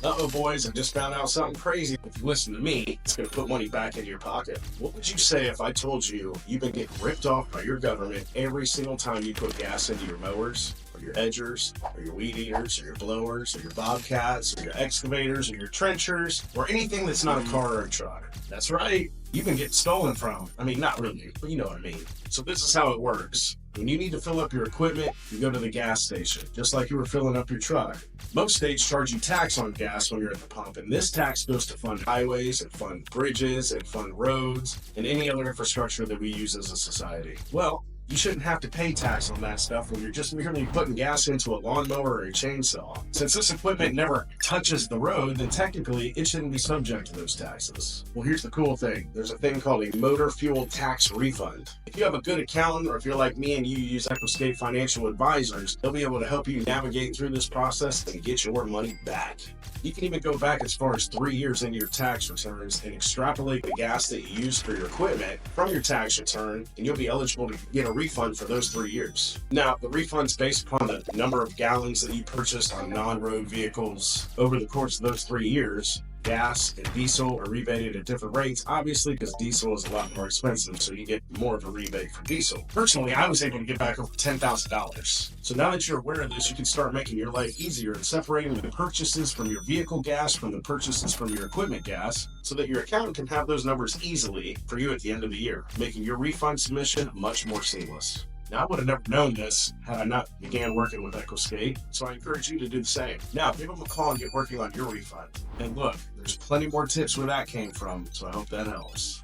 Uh-oh, boys, I just found out something crazy. If you listen to me, it's going to put money back into your pocket. What would you say if I told you you've been getting ripped off by your government every single time you put gas into your mowers, or your edgers, or your weed eaters, or your blowers, or your bobcats, or your excavators, or your trenchers, or anything that's not a car or a truck? That's right. You've been getting stolen from. I mean, not really, but you know what I mean. So this is how it works. When you need to fill up your equipment, you go to the gas station, just like you were filling up your truck. Most states charge you tax on gas when you're at the pump, and this tax goes to fund highways and fund bridges and fund roads and any other infrastructure that we use as a society. Well, you shouldn't have to pay tax on that stuff when you're just merely putting gas into a lawnmower or a chainsaw. Since this equipment never touches the road, then technically it shouldn't be subject to those taxes. Well, here's the cool thing. There's a thing called a motor fuel tax refund. If you have a good accountant, or if you're like me and you use EchoScape Financial Advisors, they'll be able to help you navigate through this process and get your money back. You can even go back as far as 3 years into your tax returns and extrapolate the gas that you use for your equipment from your tax return, and you'll be eligible to get a refund for those 3 years. Now, the refund's based upon the number of gallons that you purchased on non-road vehicles over the course of those 3 years. Gas and diesel are rebated at different rates, obviously, because diesel is a lot more expensive, so you get more of a rebate for diesel. Personally, I was able to get back over $10,000. So now that you're aware of this, you can start making your life easier and separating the purchases from your vehicle gas from the purchases from your equipment gas, so that your accountant can have those numbers easily for you at the end of the year, making your refund submission much more seamless. Now, I would have never known this had I not began working with EchoScape, so I encourage you to do the same. Now, give them a call and get working on your refund. And look, there's plenty more tips where that came from, so I hope that helps.